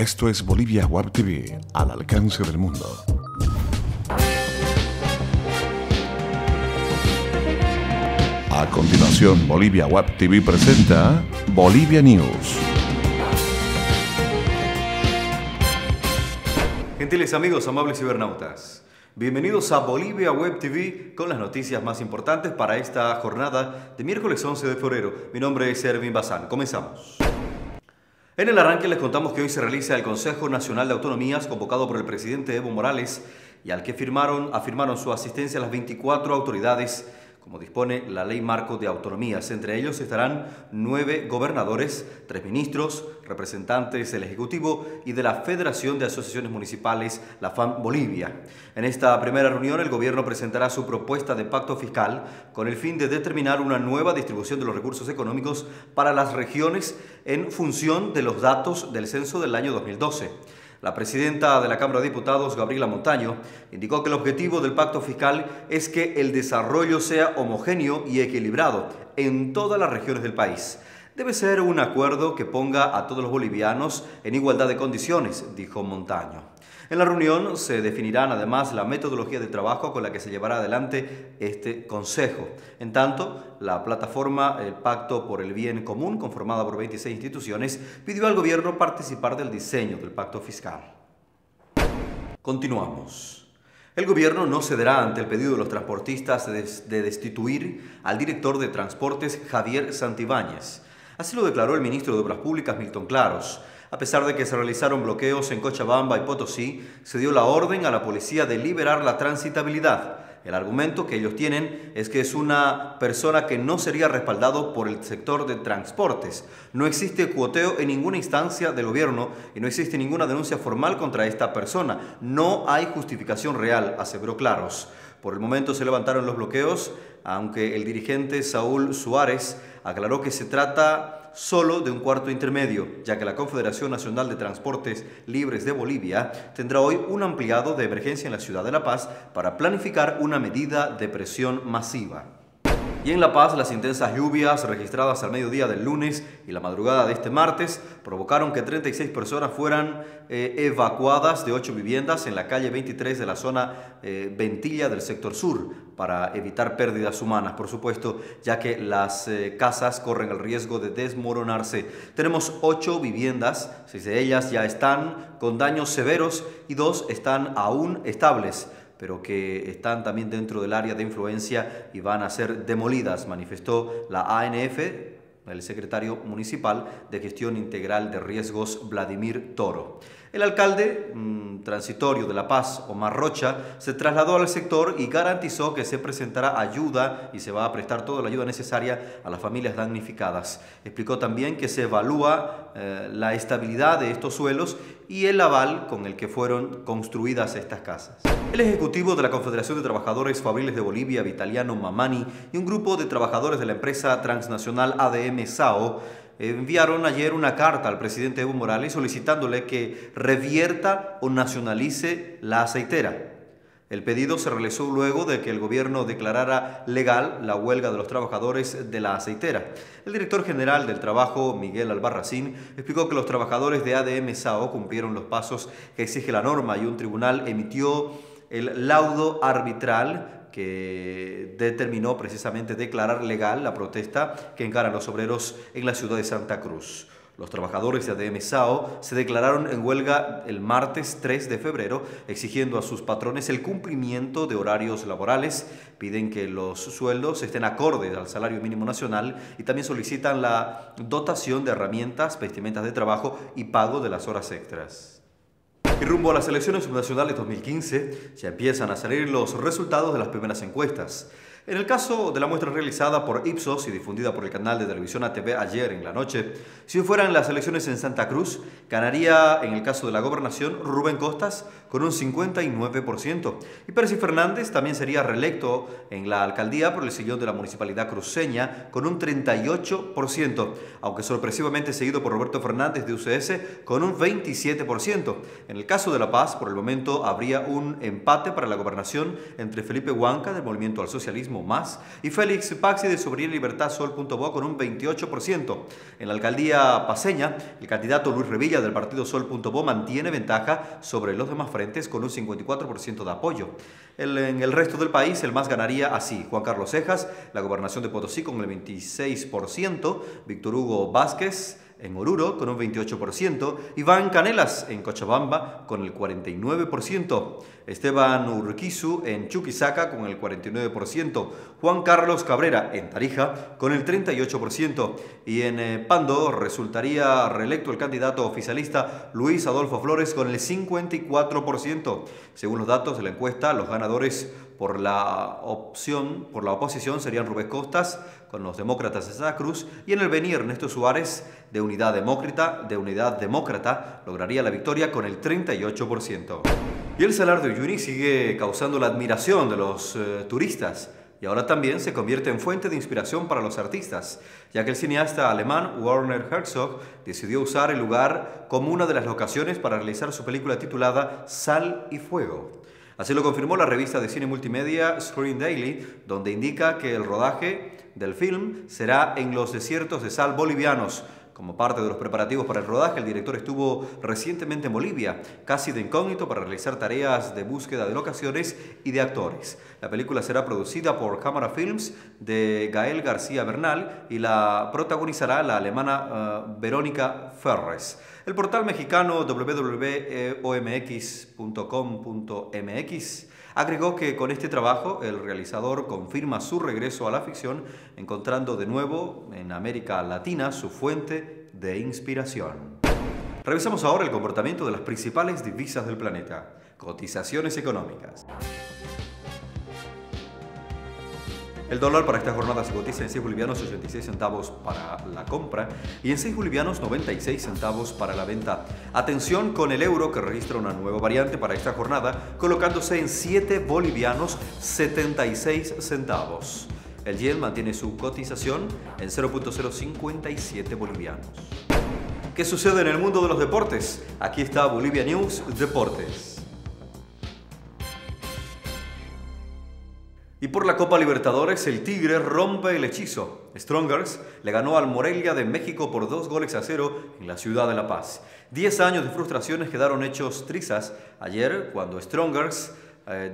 Esto es Bolivia Web TV, al alcance del mundo. A continuación, Bolivia Web TV presenta Bolivia News. Gentiles amigos, amables cibernautas, bienvenidos a Bolivia Web TV con las noticias más importantes para esta jornada de miércoles 11 de febrero. Mi nombre es Ervin Bazán. Comenzamos. En el arranque les contamos que hoy se realiza el Consejo Nacional de Autonomías convocado por el presidente Evo Morales y al que afirmaron su asistencia las 24 autoridades como dispone la Ley Marco de Autonomías. Entre ellos estarán 9 gobernadores, 3 ministros, representantes del Ejecutivo y de la Federación de Asociaciones Municipales, la FAM Bolivia. En esta primera reunión el gobierno presentará su propuesta de pacto fiscal con el fin de determinar una nueva distribución de los recursos económicos para las regiones en función de los datos del censo del año 2012. La presidenta de la Cámara de Diputados, Gabriela Montaño, indicó que el objetivo del pacto fiscal es que el desarrollo sea homogéneo y equilibrado en todas las regiones del país. Debe ser un acuerdo que ponga a todos los bolivianos en igualdad de condiciones, dijo Montaño. En la reunión se definirán además la metodología de trabajo con la que se llevará adelante este consejo. En tanto, la plataforma El Pacto por el Bien Común, conformada por 26 instituciones, pidió al gobierno participar del diseño del pacto fiscal. Continuamos. El gobierno no cederá ante el pedido de los transportistas de destituir al director de Transportes, Javier Santibáñez. Así lo declaró el ministro de Obras Públicas, Milton Claros. A pesar de que se realizaron bloqueos en Cochabamba y Potosí, se dio la orden a la policía de liberar la transitabilidad. El argumento que ellos tienen es que es una persona que no sería respaldado por el sector de transportes. No existe cuoteo en ninguna instancia del gobierno y no existe ninguna denuncia formal contra esta persona. No hay justificación real, aseveró Claros. Por el momento se levantaron los bloqueos, aunque el dirigente Saúl Suárez aclaró que se trata solo de un cuarto intermedio, ya que la Confederación Nacional de Transportes Libres de Bolivia tendrá hoy un ampliado de emergencia en la ciudad de La Paz para planificar una medida de presión masiva. Y en La Paz, las intensas lluvias registradas al mediodía del lunes y la madrugada de este martes provocaron que 36 personas fueran evacuadas de 8 viviendas en la calle 23 de la zona Ventilla del sector sur, para evitar pérdidas humanas, por supuesto, ya que las casas corren el riesgo de desmoronarse. Tenemos 8 viviendas, 6 de ellas ya están con daños severos y 2 están aún estables, pero que están también dentro del área de influencia y van a ser demolidas, manifestó la ANF, el secretario municipal de Gestión Integral de Riesgos, Vladimir Toro. El alcalde transitorio de La Paz, Omar Rocha, se trasladó al sector y garantizó que se presentará ayuda y se va a prestar toda la ayuda necesaria a las familias damnificadas. Explicó también que se evalúa la estabilidad de estos suelos y el aval con el que fueron construidas estas casas. El ejecutivo de la Confederación de Trabajadores Fabriles de Bolivia, Vitaliano Mamani, y un grupo de trabajadores de la empresa transnacional ADM SAO enviaron ayer una carta al presidente Evo Morales solicitándole que revierta o nacionalice la aceitera. El pedido se realizó luego de que el gobierno declarara legal la huelga de los trabajadores de la aceitera. El director general del trabajo, Miguel Albarracín, explicó que los trabajadores de ADM SAO cumplieron los pasos que exige la norma y un tribunal emitió el laudo arbitral que determinó precisamente declarar legal la protesta que encaran los obreros en la ciudad de Santa Cruz. Los trabajadores de ADM SAO se declararon en huelga el martes 3 de febrero, exigiendo a sus patrones el cumplimiento de horarios laborales, piden que los sueldos estén acordes al salario mínimo nacional y también solicitan la dotación de herramientas, vestimentas de trabajo y pago de las horas extras. Y rumbo a las elecciones subnacionales 2015, ya empiezan a salir los resultados de las primeras encuestas. En el caso de la muestra realizada por Ipsos y difundida por el canal de televisión ATV ayer en la noche, si fueran las elecciones en Santa Cruz, ganaría en el caso de la gobernación Rubén Costas con un 59%. Y Percy Fernández también sería reelecto en la alcaldía por el sillón de la municipalidad cruceña con un 38%, aunque sorpresivamente seguido por Roberto Fernández de UCS con un 27%. En el caso de La Paz, por el momento, habría un empate para la gobernación entre Felipe Huanca del Movimiento al Socialismo Más y Félix Paxi de Soberanía y Libertad Sol.bo con un 28%. En la alcaldía paceña, el candidato Luis Revilla mayoría del partido Sol.bo mantiene ventaja sobre los demás frentes con un 54% de apoyo. En el resto del país, el MAS ganaría así: Juan Carlos Cejas, la gobernación de Potosí con el 26%, Víctor Hugo Vázquez en Oruro con un 28%, Iván Canelas en Cochabamba con el 49%, Esteban Urquizu en Chuquisaca con el 49%, Juan Carlos Cabrera en Tarija con el 38%, y en Pando resultaría reelecto el candidato oficialista Luis Adolfo Flores con el 54%. Según los datos de la encuesta, los ganadores por la oposición serían Rubén Costas con los demócratas de Santa Cruz, y en el Beni Ernesto Suárez de Unidad Demócrata lograría la victoria con el 38%. Y el Salar de Uyuni sigue causando la admiración de los turistas, y ahora también se convierte en fuente de inspiración para los artistas, ya que el cineasta alemán Werner Herzog decidió usar el lugar como una de las locaciones para realizar su película titulada Sal y Fuego. Así lo confirmó la revista de cine multimedia Screen Daily, donde indica que el rodaje del film será en los desiertos de sal bolivianos. Como parte de los preparativos para el rodaje, el director estuvo recientemente en Bolivia, casi de incógnito, para realizar tareas de búsqueda de locaciones y de actores. La película será producida por Cámara Films de Gael García Bernal y la protagonizará la alemana Verónica Ferres. El portal mexicano www.omx.com.mx agregó que con este trabajo el realizador confirma su regreso a la ficción, encontrando de nuevo en América Latina su fuente de inspiración. Revisamos ahora el comportamiento de las principales divisas del planeta. Cotizaciones económicas. El dólar para esta jornada se cotiza en 6 bolivianos 86 centavos para la compra y en 6 bolivianos 96 centavos para la venta. Atención con el euro, que registra una nueva variante para esta jornada, colocándose en 7 bolivianos 76 centavos. El yen mantiene su cotización en 0.057 bolivianos. ¿Qué sucede en el mundo de los deportes? Aquí está Bolivia News Deportes. Y por la Copa Libertadores, el Tigre rompe el hechizo. Strongers le ganó al Morelia de México por 2-0 en la ciudad de La Paz. 10 años de frustraciones quedaron hechos trizas ayer cuando Strongers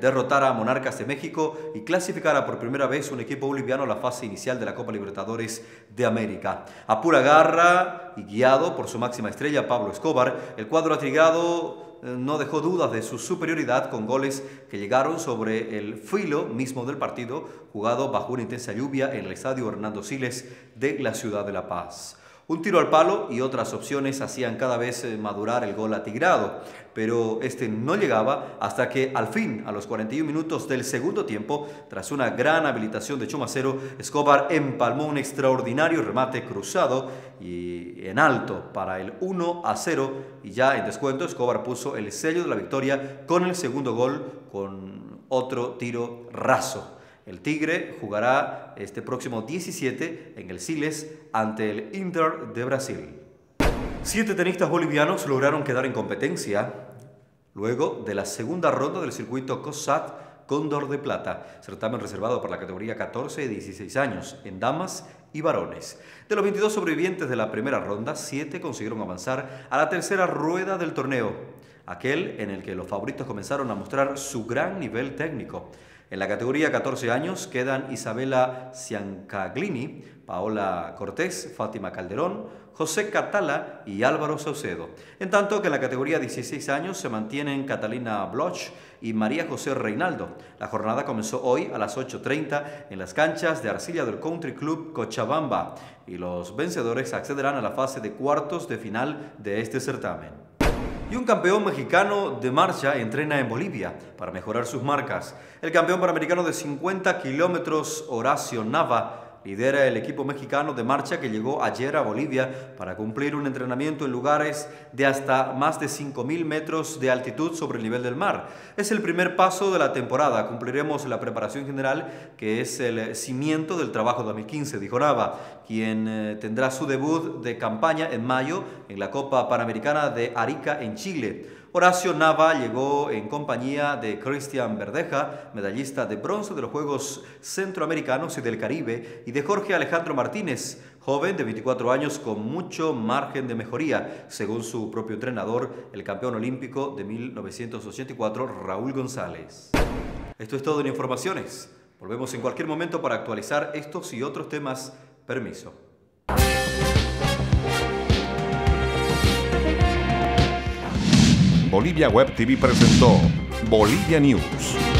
derrotara a Monarcas de México y clasificara por primera vez un equipo boliviano a la fase inicial de la Copa Libertadores de América. A pura garra y guiado por su máxima estrella, Pablo Escobar, el cuadro atrigado no dejó dudas de su superioridad con goles que llegaron sobre el filo mismo del partido, jugado bajo una intensa lluvia en el estadio Hernando Siles de la ciudad de La Paz. Un tiro al palo y otras opciones hacían cada vez madurar el gol atigrado, pero este no llegaba hasta que al fin, a los 41 minutos del segundo tiempo, tras una gran habilitación de Chumacero, Escobar empalmó un extraordinario remate cruzado y en alto para el 1-0, y ya en descuento Escobar puso el sello de la victoria con el segundo gol con otro tiro raso. El Tigre jugará este próximo 17 en el Siles ante el Inter de Brasil. 7 tenistas bolivianos lograron quedar en competencia luego de la segunda ronda del circuito COSAT Cóndor de Plata, certamen reservado para la categoría 14 y 16 años en damas y varones. De los 22 sobrevivientes de la primera ronda, 7 consiguieron avanzar a la tercera rueda del torneo, aquel en el que los favoritos comenzaron a mostrar su gran nivel técnico. En la categoría 14 años quedan Isabela Ciancaglini, Paola Cortés, Fátima Calderón, José Catala y Álvaro Saucedo. En tanto que en la categoría 16 años se mantienen Catalina Bloch y María José Reinaldo. La jornada comenzó hoy a las 8:30 en las canchas de arcilla del Country Club Cochabamba y los vencedores accederán a la fase de cuartos de final de este certamen. Y un campeón mexicano de marcha entrena en Bolivia para mejorar sus marcas. El campeón panamericano de 50 kilómetros, Horacio Nava, lidera el equipo mexicano de marcha que llegó ayer a Bolivia para cumplir un entrenamiento en lugares de hasta más de 5.000 metros de altitud sobre el nivel del mar. Es el primer paso de la temporada. Cumpliremos la preparación general, que es el cimiento del trabajo 2015, dijo Nava, quien tendrá su debut de campaña en mayo en la Copa Panamericana de Arica en Chile. Horacio Nava llegó en compañía de Cristian Verdeja, medallista de bronce de los Juegos Centroamericanos y del Caribe, y de Jorge Alejandro Martínez, Joven de 24 años con mucho margen de mejoría, según su propio entrenador, el campeón olímpico de 1984, Raúl González. Esto es todo en informaciones. Volvemos en cualquier momento para actualizar estos y otros temas. Permiso. Bolivia Web TV presentó Bolivia News.